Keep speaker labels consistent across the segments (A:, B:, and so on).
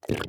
A: Hey,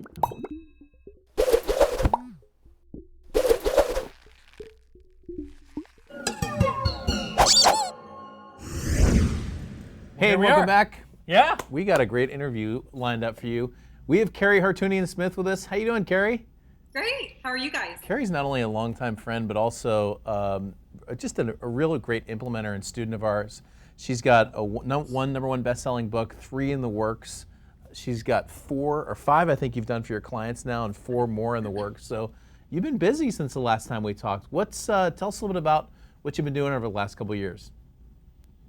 A: welcome back.
B: Yeah.
A: We got a great interview lined up for you. We have Carrie Hartunian-Smith with us. How you doing, Carrie?
C: Great. How are you guys?
A: Carrie's not only a longtime friend, but also just a real great implementer and student of ours. She's got number one best-selling book, 3 in the works. She's got 4 or 5, I think you've done for your clients now, and 4 more in the works. So you've been busy since the last time we talked. Tell us a little bit about what you've been doing over the last couple of years.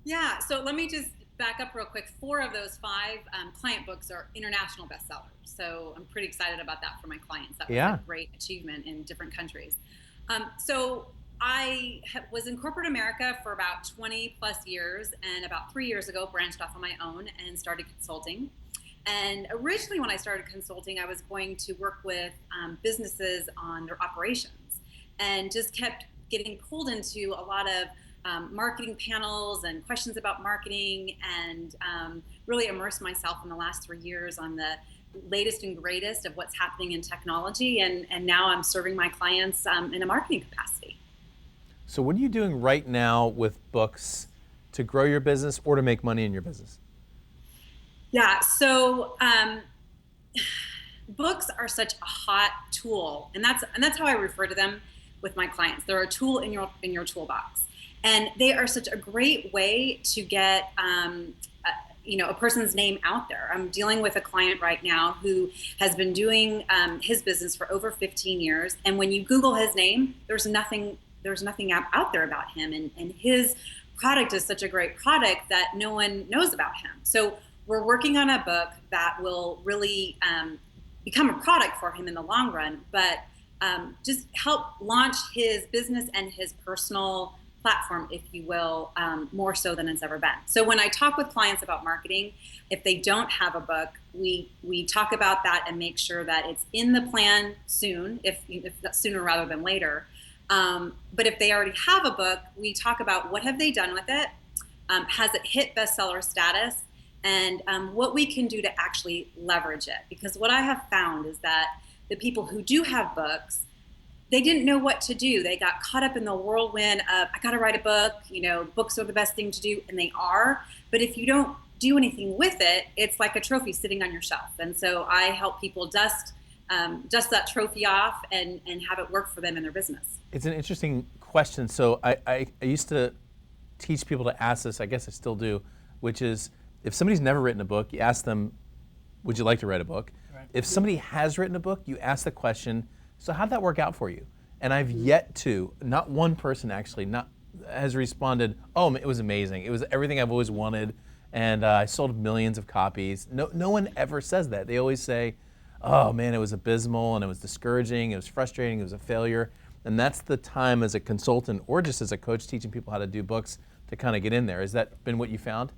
C: Yeah. So let me just back up real quick. 4 of those 5 client books are international bestsellers. So I'm pretty excited about that for my clients. That was a great achievement in different countries. So I was in corporate America for about 20 plus years, and about 3 years ago branched off on my own and started consulting. And originally when I started consulting, I was going to work with businesses on their operations, and just kept getting pulled into a lot of marketing panels and questions about marketing, and really immersed myself in the last 3 years on the latest and greatest of what's happening in technology, and now I'm serving my clients in a marketing capacity.
A: So what are you doing right now with books to grow your business or to make money in your business?
C: Yeah, so books are such a hot tool, and that's how I refer to them with my clients. They're a tool in your toolbox. And they are such a great way to get a person's name out there. I'm dealing with a client right now who has been doing his business for over 15 years. And when you Google his name, there's nothing out there about him. And his product is such a great product that no one knows about him. So we're working on a book that will really become a product for him in the long run, but just help launch his business and his personal platform, if you will, more so than it's ever been. So when I talk with clients about marketing, if they don't have a book, we talk about that and make sure that it's in the plan soon, if that's sooner rather than later. But if they already have a book, we talk about what have they done with it, has it hit bestseller status, and what we can do to actually leverage it. Because what I have found is that the people who do have books, they didn't know what to do. They got caught up in the whirlwind of, I got to write a book, books are the best thing to do, and they are. But if you don't do anything with it, it's like a trophy sitting on your shelf. And so I help people dust that trophy off and have it work for them in their business.
A: It's an interesting question. So I used to teach people to ask this, I guess I still do, which is if somebody's never written a book, you ask them, would you like to write a book? Right. If somebody has written a book, you ask the question, so how'd that work out for you? And I've yet to, not one person actually, has responded, oh, it was amazing. It was everything I've always wanted, and I sold millions of copies. No one ever says that. They always say, oh man, it was abysmal, and it was discouraging, it was frustrating, it was a failure. And that's the time as a consultant or just as a coach teaching people how to do books to kind of get in there. Has that been what you found?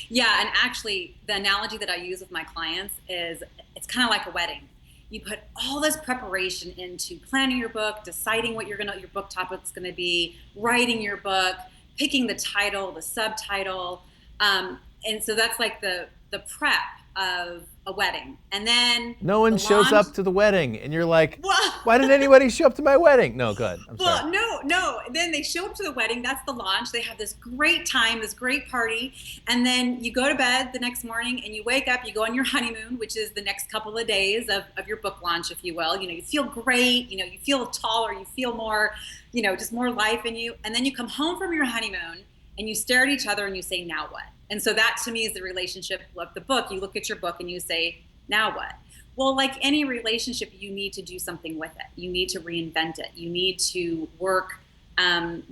C: Yeah, and actually the analogy that I use with my clients is it's kind of like a wedding. You put all this preparation into planning your book, deciding what your book topic's going to be, writing your book, picking the title, the subtitle, and so that's like the prep of a wedding. And then
A: no one shows up to the wedding, and you're like, why didn't anybody show up to my wedding? No, good. I'm sorry.
C: No. Then they show up to the wedding. That's the launch. They have this great time, this great party, and then you go to bed the next morning, and you wake up. You go on your honeymoon, which is the next couple of days of your book launch, if you will. You feel great. You feel taller. You feel more, just more life in you. And then you come home from your honeymoon, and you stare at each other, and you say, now what? And so that to me is the relationship of the book. You look at your book and you say, now what? Well, like any relationship, you need to do something with it. You need to reinvent it. You need to work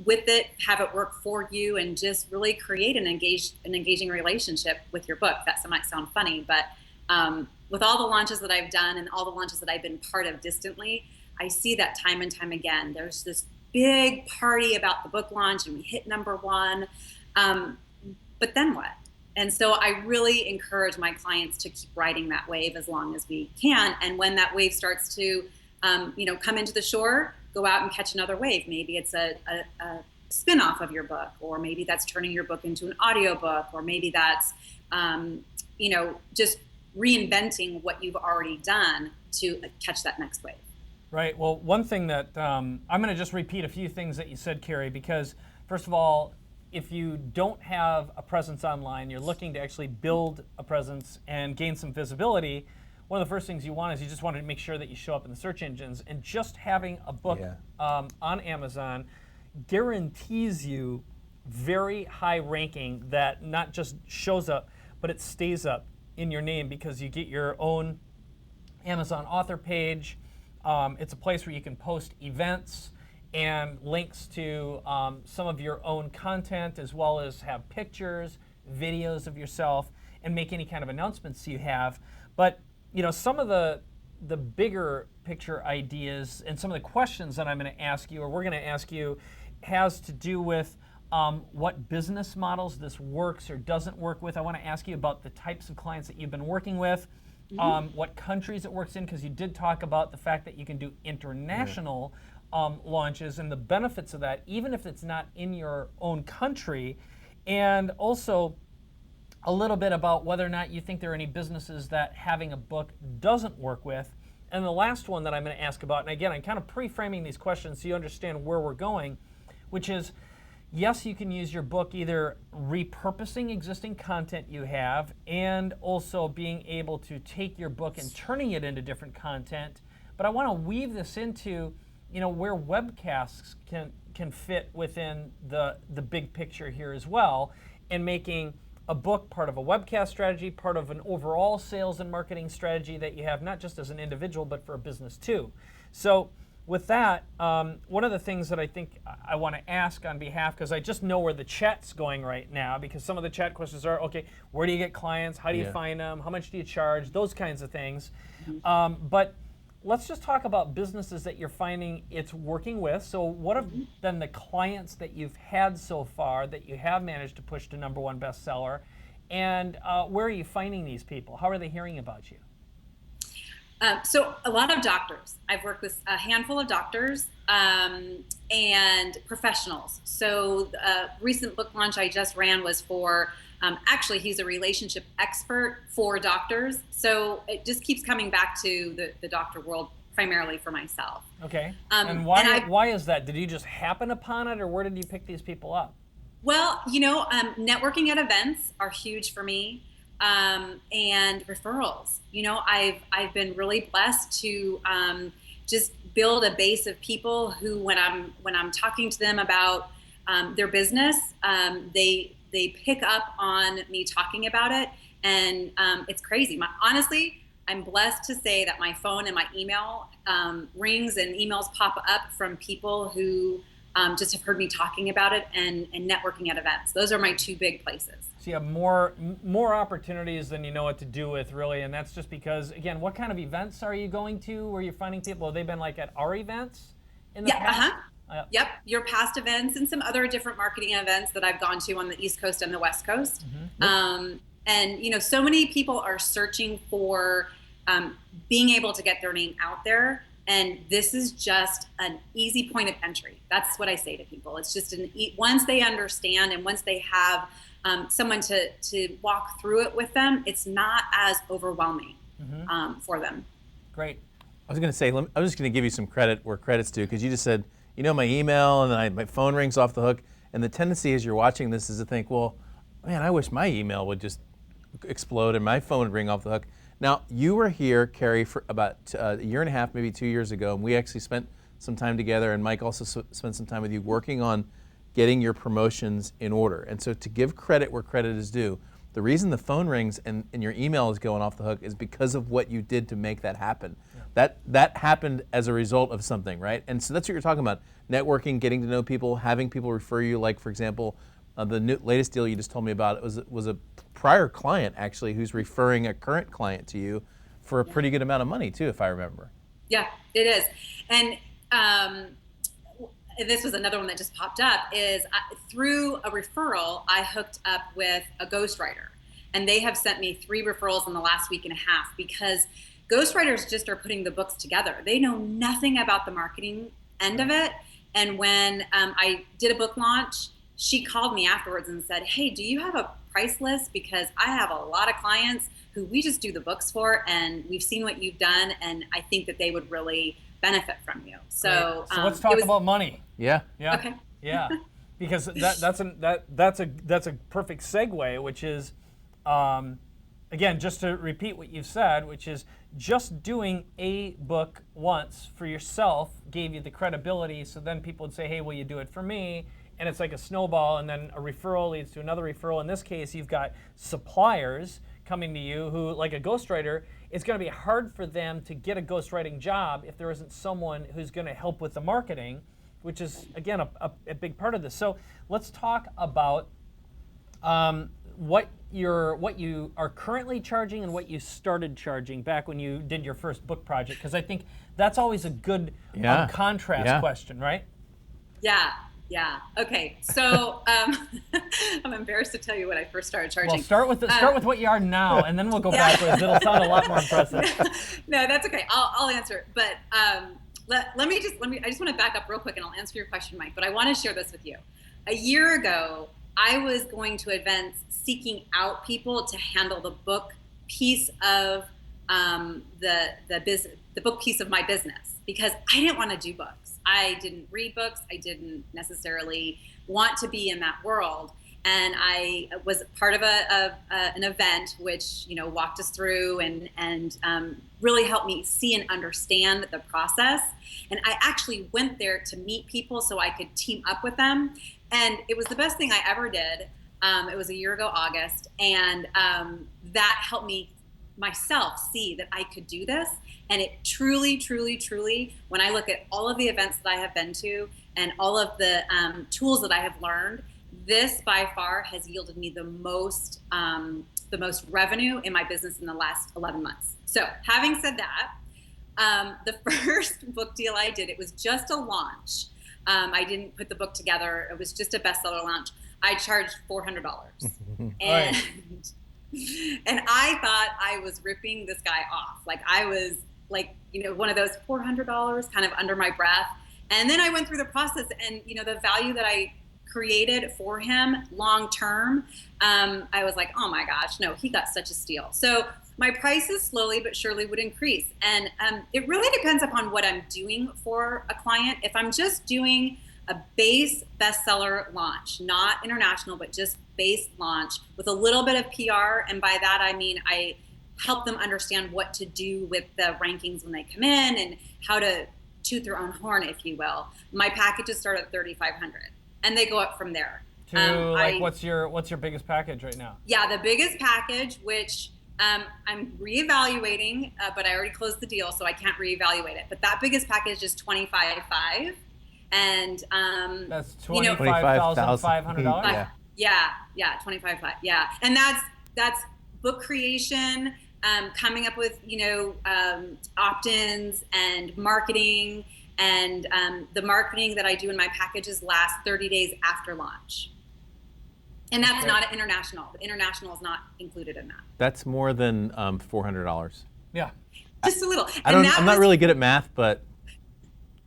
C: with it, have it work for you, and just really create an engaging relationship with your book. That might sound funny, but with all the launches that I've done and all the launches that I've been part of distantly, I see that time and time again. There's this big party about the book launch, and we hit number 1. But then what? And so I really encourage my clients to keep riding that wave as long as we can. And when that wave starts to, come into the shore, go out and catch another wave. Maybe it's a spin-off of your book, or maybe that's turning your book into an audiobook, or maybe that's, just reinventing what you've already done to catch that next wave.
B: Right. Well, one thing that I'm going to just repeat a few things that you said, Carrie, because first of all, if you don't have a presence online, you're looking to actually build a presence and gain some visibility, one of the first things you want is you just want to make sure that you show up in the search engines. And just having a book on Amazon guarantees you very high ranking that not just shows up, but it stays up in your name, because you get your own Amazon author page. It's a place where you can post events and links to some of your own content, as well as have pictures, videos of yourself, and make any kind of announcements you have. But some of the bigger picture ideas and some of the questions that I'm going to ask you, or we're going to ask you, has to do with what business models this works or doesn't work with. I want to ask you about the types of clients that you've been working with, what countries it works in, because you did talk about the fact that you can do international launches and the benefits of that, even if it's not in your own country, and also a little bit about whether or not you think there are any businesses that having a book doesn't work with. And the last one that I'm going to ask about, and again, I'm kind of pre-framing these questions so you understand where we're going, which is, yes, you can use your book either repurposing existing content you have, and also being able to take your book and turning it into different content. But I want to weave this into, where webcasts can fit within the big picture here as well, and making a book part of a webcast strategy, part of an overall sales and marketing strategy that you have, not just as an individual, but for a business too. So with that, one of the things that I think I want to ask on behalf, because I just know where the chat's going right now, because some of the chat questions are, okay, where do you get clients? How do you find them? How much do you charge? Those kinds of things. But let's just talk about businesses that you're finding it's working with. So what have been the clients that you've had so far that you have managed to push to #1 bestseller? And where are you finding these people? How are they hearing about you?
C: So a lot of doctors. I've worked with a handful of doctors and professionals. So a recent book launch I just ran was for, actually he's a relationship expert for doctors. So it just keeps coming back to the doctor world, primarily for myself.
B: Okay, and why is that? Did you just happen upon it, or where did you pick these people up?
C: Well, networking at events are huge for me. And referrals. I've been really blessed to just build a base of people who, when I'm talking to them about their business, they pick up on me talking about it, and it's crazy. Honestly, I'm blessed to say that my phone and my email rings and emails pop up from people who just have heard me talking about it and networking at events. Those are my two big places.
B: So you have more opportunities than you know what to do with, really, and that's just because, again, what kind of events are you going to where you're finding people? Have they been like at our events in the past?
C: Yep, your past events and some other different marketing events that I've gone to on the East Coast and the West Coast. And so many people are searching for being able to get their name out there. And this is just an easy point of entry. That's what I say to people. It's just once they understand and once they have someone to walk through it with them, it's not as overwhelming for them.
B: Great.
A: I was going to say, I'm just going to give you some credit where credit's due, because you just said, my email, and then my phone rings off the hook. And the tendency as you're watching this is to think, well, man, I wish my email would just explode and my phone would ring off the hook. Now, you were here, Carrie, for about a year and a half, maybe 2 years ago, and we actually spent some time together, and Mike also spent some time with you working on getting your promotions in order. And so to give credit where credit is due, the reason the phone rings and your email is going off the hook is because of what you did to make that happen. Yeah. That happened as a result of something, right? And so that's what you're talking about, networking, getting to know people, having people refer you, like, for example, the latest deal you just told me about was a prior client, actually, who's referring a current client to you for a pretty good amount of money, too, if I remember.
C: Yeah, it is. And this was another one that just popped up, is through a referral, I hooked up with a ghostwriter. And they have sent me 3 referrals in the last week and a half, because ghostwriters just are putting the books together. They know nothing about the marketing end of it. And when I did a book launch, she called me afterwards and said, hey, do you have a price list, because I have a lot of clients who we just do the books for, and we've seen what you've done, and I think that they would really benefit from you. So,
B: so let's talk about money.
A: Yeah.
B: Yeah.
C: Okay.
B: Yeah. Because that's a perfect segue, which is, again, just to repeat what you've said, which is just doing a book once for yourself gave you the credibility, so then people would say, hey, will you do it for me? And it's like a snowball, and then a referral leads to another referral. In this case, you've got suppliers coming to you who, like a ghostwriter, it's going to be hard for them to get a ghostwriting job if there isn't someone who's going to help with the marketing, which is, again, a big part of this. So let's talk about what you are currently charging and what you started charging back when you did your first book project, because I think that's always a good contrast question, right?
C: Yeah. Okay. So I'm embarrassed to tell you what I first started charging.
B: Well, start with what you are now, and then we'll go backwards. It'll sound a lot more impressive.
C: No, that's okay. I'll answer it. But I just want to back up real quick, and I'll answer your question, Mike. But I want to share this with you. A year ago, I was going to events seeking out people to handle the book piece of the book piece of my business, because I didn't want to do books. I didn't read books. I didn't necessarily want to be in that world. And I was part of an event which, walked us through and really helped me see and understand the process. And I actually went there to meet people so I could team up with them. And it was the best thing I ever did. It was a year ago, August. And that helped me myself see that I could do this. And it truly, truly, truly, when I look at all of the events that I have been to and all of the tools that I have learned, this by far has yielded me the most revenue in my business in the last 11 months. So having said that, the first book deal I did, it was just a launch. I didn't put the book together. It was just a bestseller launch. I charged $400. And I thought I was ripping this guy off. Like I was one of those $400 kind of under my breath. And then I went through the process, and the value that I created for him long term, I was like, oh my gosh, no, he got such a steal. So my prices slowly but surely would increase. And it really depends upon what I'm doing for a client. If I'm just doing a base bestseller launch, not international, but just base launch with a little bit of PR, and by that I mean I help them understand what to do with the rankings when they come in and how to toot their own horn, if you will. My packages start at $3,500, and they go up from there.
B: What's your biggest package right now?
C: Yeah, the biggest package, which I'm reevaluating, but I already closed the deal, so I can't reevaluate it. But that biggest package is $25,500, and
B: that's $25,500.
C: Yeah, $25,500. Yeah, and that's book creation, coming up with opt-ins and marketing, and the marketing that I do in my packages lasts 30 days after launch. And that's not international. The international is not included in that.
A: That's more than $400.
B: Yeah,
C: just a little.
A: I'm not really good at math, but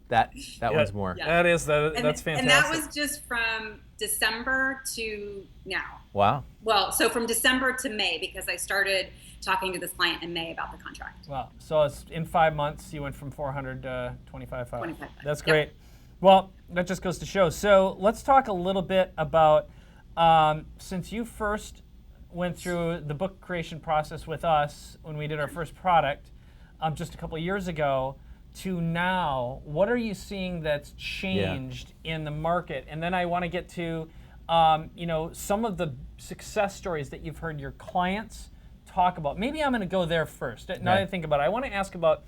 A: that one's more.
B: Yeah. That's fantastic.
C: And that was just from December to now.
A: Wow.
C: Well, so from December to May, because I started talking to this client in May about the contract.
B: Wow. So it's in 5 months, you went from 400 to 25,500. That's great.
C: Yep.
B: Well, that just goes to show. So let's talk a little bit about, since you first went through the book creation process with us when we did our first product just a couple of years ago, to now, what are you seeing that's changed in the market? And then I want to get to some of the success stories that you've heard your clients talk about. Maybe I'm going to go there first. Now that I think about it, I want to ask about,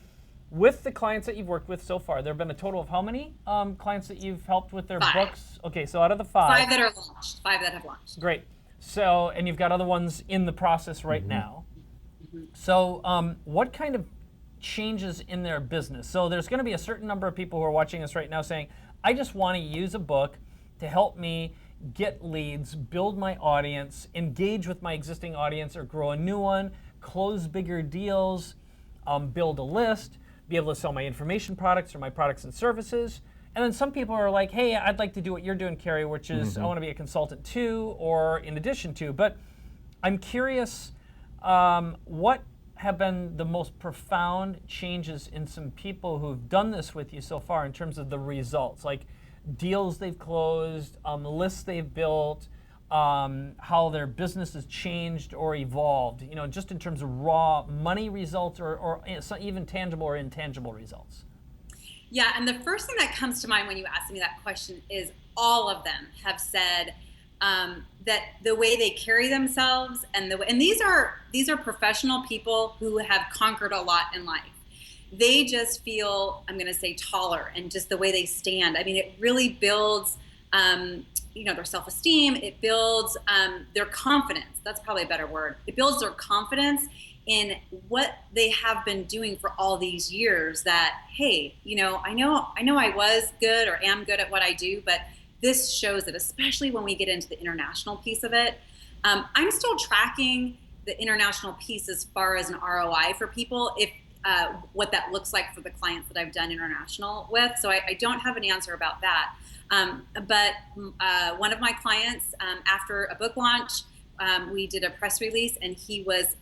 B: with the clients that you've worked with so far, there have been a total of how many clients that you've helped with their
C: 5.
B: books? Okay, so out of the 5.
C: 5 that are launched. 5 that have launched.
B: Great. So, and you've got other ones in the process right now. So what kind of changes in their business? So there's going to be a certain number of people who are watching this right now saying, I just want to use a book to help me get leads, build my audience, engage with my existing audience or grow a new one, close bigger deals, build a list, be able to sell my information products or my products and services. And then some people are like, hey, I'd like to do what you're doing, Carrie, which is I want to be a consultant too, or in addition to. But I'm curious, what have been the most profound changes in some people who've done this with you so far in terms of the results, like deals they've closed, lists they've built, how their business has changed or evolved, just in terms of raw money results or even tangible or intangible results?
C: Yeah, and the first thing that comes to mind when you ask me that question is all of them have said that the way they carry themselves and these are professional people who have conquered a lot in life. They just feel, I'm going to say, taller, and just the way they stand. I mean, it really builds, their self-esteem. It builds their confidence. That's probably a better word. It builds their confidence in what they have been doing for all these years. That, hey, I know I was good or am good at what I do, but this shows it, especially when we get into the international piece of it. I'm still tracking the international piece as far as an ROI for people, if what that looks like for the clients that I've done international with. So I don't have an answer about that. But one of my clients, after a book launch, we did a press release, and he was,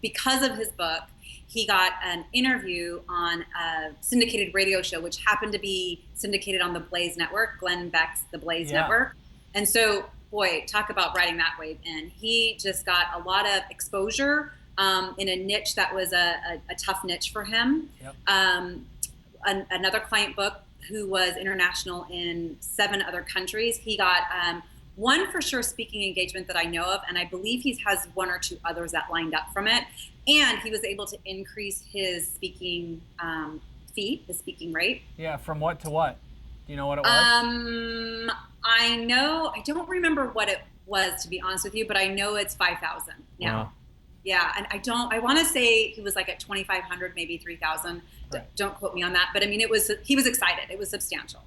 C: because of his book, he got an interview on a syndicated radio show, which happened to be syndicated on the Blaze Network, Glenn Beck's The Blaze Network. And so, boy, talk about riding that wave in. He just got a lot of exposure in a niche that was a tough niche for him. Yep. Another client book who was international in 7 other countries, he got one for sure speaking engagement that I know of, and I believe he has 1 or 2 others that lined up from it. And he was able to increase his speaking fee, his speaking rate.
B: Yeah, from what to what? Do you know what it was?
C: I don't remember what it was, to be honest with you, but I know it's 5,000 now. Wow. Yeah, and I want to say he was like at 2,500, maybe 3,000. Right. Don't quote me on that, but I mean, he was excited. It was substantial,